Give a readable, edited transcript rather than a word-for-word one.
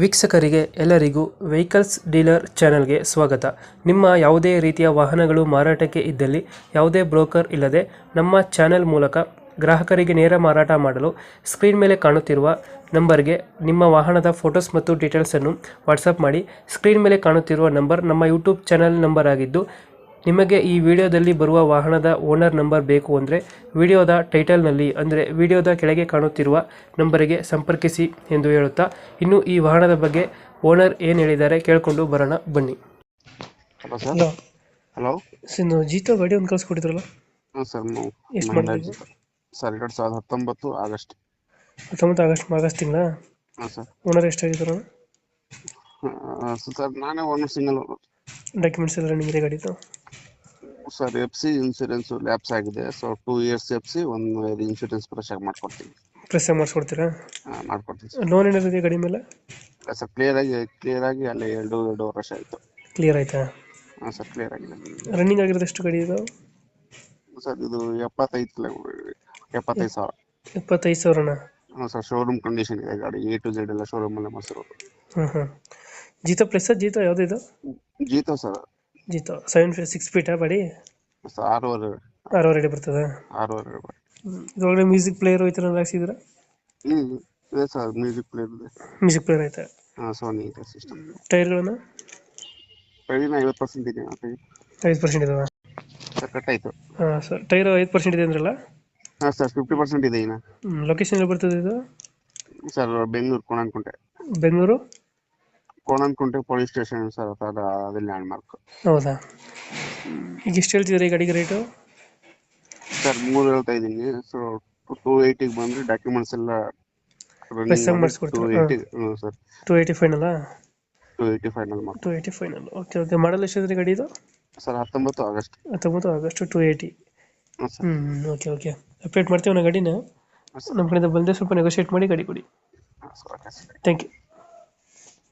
ವೀಕ್ಷಕರಿಗೆ ಎಲ್ಲರಿಗೂ vehicles dealer ಚಾನೆಲ್ಗೆ ಸ್ವಾಗತ. ನಿಮ್ಮ ಯಾವುದೇ ರೀತಿಯ ವಾಹನಗಳು ಮಾರಾಟಕ್ಕೆ ಇದ್ದಲ್ಲಿ ಯಾವುದೇ ಬ್ರೋಕರ್ ಇಲ್ಲದೆ ನಮ್ಮ ಚಾನೆಲ್ ಮೂಲಕ ಗ್ರಾಹಕರಿಗೆ ನೇರ ಮಾರಾಟ ಮಾಡಲು ಸ್ಕ್ರೀನ್ ಮೇಲೆ ಕಾಣುತ್ತಿರುವ ನಂಬರ್ಗೆ ನಿಮ್ಮ ವಾಹನದ ಫೋಟೋಸ್ ಮತ್ತು ಡೀಟೇಲ್ಸನ್ನು ವಾಟ್ಸಪ್ ಮಾಡಿ. ಸ್ಕ್ರೀನ್ ಮೇಲೆ ಕಾಣುತ್ತಿರುವ ನಂಬರ್ ನಮ್ಮ ಯೂಟ್ಯೂಬ್ ಚಾನೆಲ್ ನಂಬರ್ ಆಗಿದ್ದು, ನಿಮಗೆ ಈ ವಿಡಿಯೋದಲ್ಲಿ ಬರುವ ವಾಹನದ ಓನರ್ ನಂಬರ್ ಬೇಕು ಅಂದರೆ ವಿಡಿಯೋದ ಟೈಟಲ್ನಲ್ಲಿ ಅಂದರೆ ವಿಡಿಯೋದ ಕೆಳಗೆ ಕಾಣುತ್ತಿರುವ ನಂಬರಿಗೆ ಸಂಪರ್ಕಿಸಿ ಎಂದು ಹೇಳುತ್ತಾ, ಇನ್ನು ಈ ವಾಹನದ ಬಗ್ಗೆ ಓನರ್ ಏನು ಹೇಳಿದ್ದಾರೆ ಕೇಳಿಕೊಂಡು ಬರೋಣ ಬನ್ನಿ. Hello sir. Hello hello ಸಿನ್ನು Jeeto ಗಾಡಿ ಒಂದು ಕಳಿಸ್ಕೊಟ್ಟಿದ್ರಲ್ಲ, ಹಾಂ ಸರ್. ಎಷ್ಟು ಮಹಿಂದ್ರಾ ಮಾಡಿದ್ರಿ? Jeep sir, 2019 August. 19 ಆಗಸ್ಟ್ ತಿಂಗಳ. ಹಾಂ ಸರ್. ಓನರ್ ಎಷ್ಟಾಗಿದ್ರು? ಸರ್ ನಾನೇ ಓನರ್, ಸಿಂಗಲ್ ಓನರ್. ಡಾಕ್ಯುಮೆಂಟ್ಸ್ ಎಲ್ಲ ನಿಮಗೆ ಗಾಡಿದು? ಸರ್ FC ಇನ್ಸೂರೆನ್ಸ್ ಲ್ಯಾಪ್ಸ್ ಆಗಿದೆ. So 2 years FC, 1 year insurance fresh ಆಗಿ ಮಾಡ್ಕೊಡ್ತೀನಿ. ಪ್ರೆಸ್ ಮಾಡಿಸ್ಕೊಡ್ತೀರಾ? ಮಾಡ್ಕೊಡ್ತೀನಿ ಸರ್. ಲೋನ್ ಏನಿದೆ ಗಾಡಿ ಮೇಲೆ? ಸರ್ ಕ್ಲಿಯರ್ ಆಗಿ ಅಲ್ಲಿ 2.5 ವರ್ಷ ಆಯಿತು. ಕ್ಲಿಯರ್ ಆಯ್ತಾ? ಹಾಂ ಸರ್, ಕ್ಲಿಯರ್ ಆಗಿದೆ. ರನ್ನಿಂಗ್ ಆಗಿರೋದು ಎಷ್ಟು ಗಾಡಿ ಇದು? ಸರ್ ಇದು 75,000. 75,000ನಾ? ಹಾಂ ಸರ್, ಶೋರೂಮ್ ಕಂಡೀಷನ್ ಇದೆ ಗಾಡಿ. A to Z ಎಲ್ಲ ಶೋರೂಮಲ್ಲೇ ಮಾಡಿಸಿರೋದು. ಹಾಂ. ಜೀತೋ ಪ್ಲಸ್ ಜೀತೋ ಯಾವುದು ಇದು? Jeeto sir. Jeeto 6 ಫೀಟಾ body? Sir 6.5 ಅಡಿ ಬರ್ತದೆ. 6.5. ಇದ್ರೊಳಗಡೆ ಮ್ಯೂಸಿಕ್ ಪ್ಲೇಯರ್ ಹೋಯ್ತು ಹಾಕ್ಸಿದ್ರ? ಇದೆ ಸರ್, ಮ್ಯೂಸಿಕ್ ಪ್ಲೇಯರ್ ಇದೆ. ಮ್ಯೂಸಿಕ್ ಪ್ಲೇಯರ್ ಆಯ್ತಾ? ಹಾಂ, ಸೋನಿ ಸಿಸ್ಟಮ್. ಟೈರ್ಗಳನ್ನು? ಟೈರಿನ 50% ಇದೆ. 5% ಇದಾವ ಸರ್, ಕಟ್ಟಾಯಿತು. ಹಾಂ ಸರ್, ಟೈರ್ 5% ಇದೆ ಅಂದ್ರಲ್ಲ? ಹಾಂ ಸರ್, 50% ಇದೆ ಇನ್ನು. ಲೊಕೇಶನ್ ಎಲ್ಲಿ ಬರ್ತದೆ ಇದು? Sir Bengaluru Konanakunte. Bengaluru Konanakunte police station sir, ಅದೇ ಲ್ಯಾಂಡ್ ಮಾರ್ಕ್. ಹೌದಾ? ಈಗ ಎಷ್ಟು ಹೇಳ್ತಿದ್ದೀರಿ ಈ ಗಾಡಿಗೆ ರೇಟು? ಸರ್ 3 ಹೇಳ್ತಾ ಇದ್ದೀನಿ. ಸೊ 280 ಬಂದರೆ ಡಾಕ್ಯುಮೆಂಟ್ಸ್ ಎಲ್ಲ ಮಾಡಿಸ್ಕೊಡ್ತೀರಾ? 280. ಹ್ಞೂ ಸರ್, 280 ಫೈನಲ್ಲ? 280 ಫೈನಲ್ ಮಾಡಿ. 280 ಫೈನಲ್. ಓಕೆ. ಮಾಡಲ್ ಎಷ್ಟಿದ್ರೆ ಗಾಡಿ ಇದು? Sir 19 August. 19 ಆಗಸ್ಟ್ 280. ಹಾಂ ಸರ್. ಓಕೆ. ಅಪ್ಡೇಟ್ ಮಾಡ್ತೀವಿ ನಾವು ಗಾಡಿನ. ಹಾಂ ಸರ್. ನಮ್ಮ ಕಡೆಯಿಂದ ಬಂದರೆ ಸ್ವಲ್ಪ ನೆಗೋಷಿಯೇಟ್ ಮಾಡಿ ಗಾಡಿ ಕೊಡಿ. ಹಾಂ sir, okay sir. Thank you.